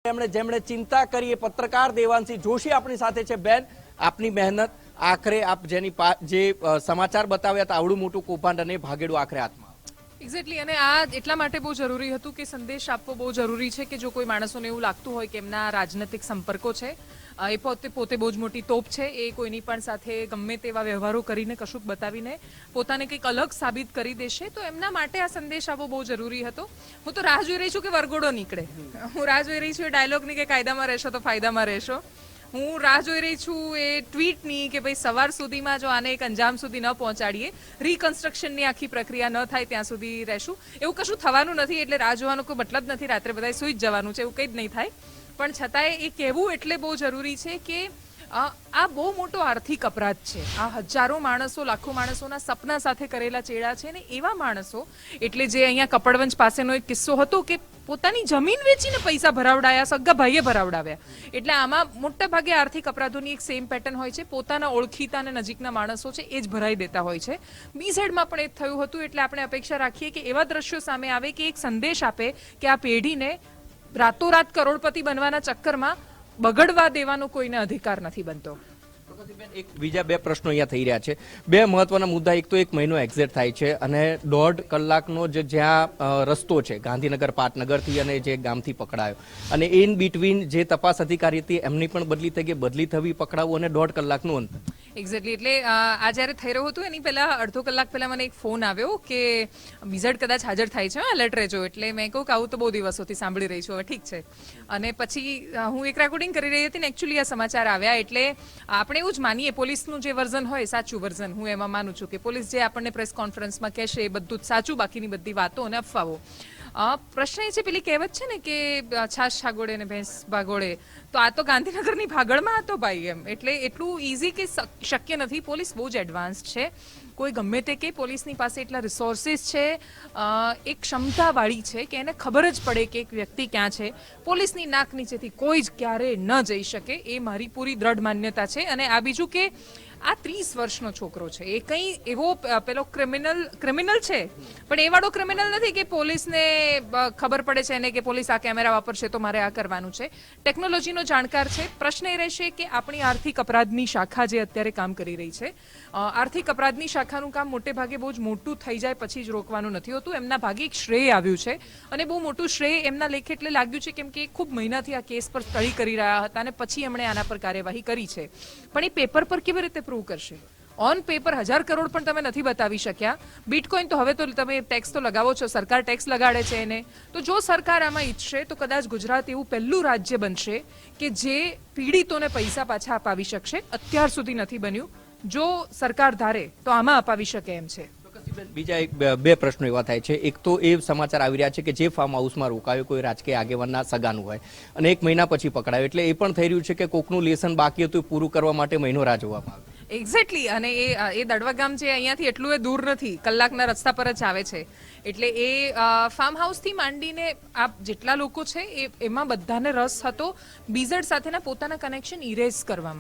જેમણે ચિંતા કરી એ પત્રકાર દેવાંશી જોશી આપણી સાથે છે। બેન, આપની મહેનત આખરે આપ જેની જે સમાચાર બતાવ્યા હતા આવડું મોટું કૌભાંડ અને ભાગેડું આખરે હાથમાં એક્ઝેક્ટલી અને આ એટલા માટે બહુ જરૂરી હતું કે સંદેશ આપવો બહુ જરૂરી છે કે જો કોઈ માણસોને એવું લાગતું હોય કે એમના રાજનૈતિક સંપર્કો છે, એ પોતે બહુ જ મોટી તોપ છે, એ કોઈની પણ સાથે ગમે તેવા વ્યવહારો કરીને કશુંક બતાવીને પોતાને કંઈક અલગ સાબિત કરી દેશે, તો એમના માટે આ સંદેશ આપવો બહુ જરૂરી હતો। હું તો રાહ જોઈ રહી છું કે વરઘોડો નીકળે, હું રાહ જોઈ રહી છું એ ડાયલોગની કે કાયદામાં રહેશો તો ફાયદામાં રહેશો, હું રાહ જોઈ રહી છું એ ટ્વીટની કે ભાઈ સવાર સુધીમાં જો આને એક અંજામ સુધી ન પહોંચાડીએ, રિકન્સ્ટ્રક્શનની આખી પ્રક્રિયા ન થાય ત્યાં સુધી રહેશું। એવું કશું થવાનું નથી, એટલે રાહ જોવાનો કોઈ મતલબ નથી, રાત્રે બધાએ સૂઈ જ જવાનું છે, એવું કંઈ જ નહીં થાય। પણ છતાંય એ કહેવું એટલે બહુ જરૂરી છે કે આ બહુ મોટો આર્થિક અપરાધ છે, આ હજારો માણસો લાખો માણસોના સપના સાથે કરેલા ચેડા છે, ને એવા માણસો એટલે જે અહીંયા કપડવંજ પાસેનો એક કિસ્સો હતો કે પોતાની જમીન વેચીને પૈસા ભરાવડાયા, સગા ભાઈએ ભરાવડાવ્યા, એટલે આમાં મોટા ભાગે આર્થિક અપરાધોની એક સેમ પેટર્ન હોય છે, પોતાના ઓળખીતા અને નજીકના માણસો છે એ જ ભરાઈ દેતા હોય છે। બીઝેડમાં પણ એ જ થયું હતું, એટલે આપણે અપેક્ષા રાખીએ કે એવા દ્રશ્યો સામે આવે કે એક સંદેશ આપે કે આ પેઢીને રાતોરાત કરોડપતિ બનવાના ચક્કરમાં બગડવા દેવાનો કોઈને અધિકાર નથી બનતો। એક બીજા બે પ્રશ્નો અહીંયા થઈ રહ્યા છે, બે મહત્વના મુદ્દા। એક તો એક મહિનો એક્ઝેટ થાય છે અને 1.5 કલાકનો જે જ્યાં રસ્તો છે ગાંધીનગર પાટનગરથી અને જે ગામથી પકડાયો, અને ઇન બિટવીન જે તપાસ અધિકારી હતી એમની પણ બદલી થઈ ગઈ, બદલી થવી, પકડાવવું અને 1.5 કલાકનું અંતર। એક્ઝેક્ટલી, એટલે આ જ્યારે થઈ રહ્યું હતું એની પહેલાં અડધો કલાક પહેલાં મને એક ફોન આવ્યો કે બીઝેડ કદાચ હાજર થાય છે, એલર્ટ રહેજો। એટલે મેં કહું કે આવું તો બહુ દિવસોથી સાંભળી રહી છું, હવે ઠીક છે। અને પછી હું એક રેકોર્ડિંગ કરી રહી હતી ને એકચ્યુઅલી આ સમાચાર આવ્યા, એટલે આપણે એવું જ માનીએ પોલીસનું જે વર્ઝન હોય સાચું વર્ઝન, હું એમાં માનું છું કે પોલીસ જે આપણને પ્રેસ કોન્ફરન્સમાં કહેશે એ બધું જ સાચું, બાકીની બધી વાતો અને અફવાઓ। પ્રશ્ન એ છે, પેલી કહેવત છે ને કે છાશ છાગોળે ને ભેંસ ભાગોળે, તો આ તો ગાંધીનગરની ભાગળમાં હતો ભાઈ, એમ એટલે એટલું ઇઝી કે શક્ય નથી। પોલીસ બહુ જ એડવાન્સ્ડ છે, કોઈ ગમે તે કે પોલીસની પાસે એટલા રિસોર્સિસ છે, એક ક્ષમતાવાળી છે કે એને ખબર જ પડે કે એક વ્યક્તિ ક્યાં છે, પોલીસની નાક નીચેથી કોઈ જ ક્યારેય ન જઈ શકે, એ મારી પૂરી દ્રઢ માન્યતા છે। અને આ બીજું કે આ 30 વર્ષનો છોકરો છે, એ કંઈ એવો પેલો ક્રિમિનલ છે, પણ એ વાળો ક્રિમિનલ નથી કે પોલીસને ખબર પડે છે એને કે પોલીસ આ કેમેરા વાપરશે તો મારે આ કરવાનું છે, ટેકનોલોજીનો જાણકાર છે। પ્રશ્ન એ રહેશે કે આપણી આર્થિક અપરાધની શાખા જે અત્યારે કામ કરી રહી છે, આર્થિક અપરાધની શાખાનું કામ મોટે ભાગે બહુ જ મોટું થઈ જાય પછી જ રોકવાનું નથી હોતું, એમના ભાગે એક શ્રેય આવ્યું છે, અને બહુ મોટું શ્રેય એમના લેખે એટલે લાગ્યું છે કેમ કે ખૂબ મહિનાથી આ કેસ પર સ્ટડી કરી રહ્યા હતા અને પછી એમણે આના પર કાર્યવાહી કરી છે, પણ એ પેપર પર કેવી રીતે પ્રૂવ કરશે? ઓન પેપર 1000 કરોડ પણ તમે નથી બતાવી શક્યા। બિટકોઇન તો હવે તો તમે ટેક્સ તો લગાવો છો, સરકાર ટેક્સ લગાડે છે એને, તો જો સરકાર આમાં ઈચ્છશે તો કદાચ ગુજરાત એવું પહેલું રાજ્ય બનશે કે જે પીડિતોને પૈસા પાછા અપાવી શકશે। અત્યાર સુધી નથી બન્યું, જો સરકાર ધારે તો આમાં અપાવી શકે એમ છે। બીજા એક બે પ્રશ્નો એવા થાય છે, એક તો એ સમાચાર આવી રહ્યા છે કે જે ફાર્મ હાઉસમાં રોકાયો કોઈ રાજકીય આગેવાનના સગાનું હોય અને 1 મહિના પછી પકડાયો, એટલે એ પણ થઈ રહ્યું છે કે કોકનું લેસન બાકી હતું પૂરું કરવા માટે મહિનો રાહ જોવામાં આવે। એક્ઝેક્ટલી, અને એ દડવા ગામ છે અહીંયાથી એટલું એ દૂર નથી, કલાકના રસ્તા પર જ આવે છે, એટલે એ ફાર્મ હાઉસથી માંડીને આ જેટલા લોકો છે એમાં બધાને રસ હતો બીઝેડ સાથેના પોતાના કનેક્શન ઇરેઝ કરવામાં।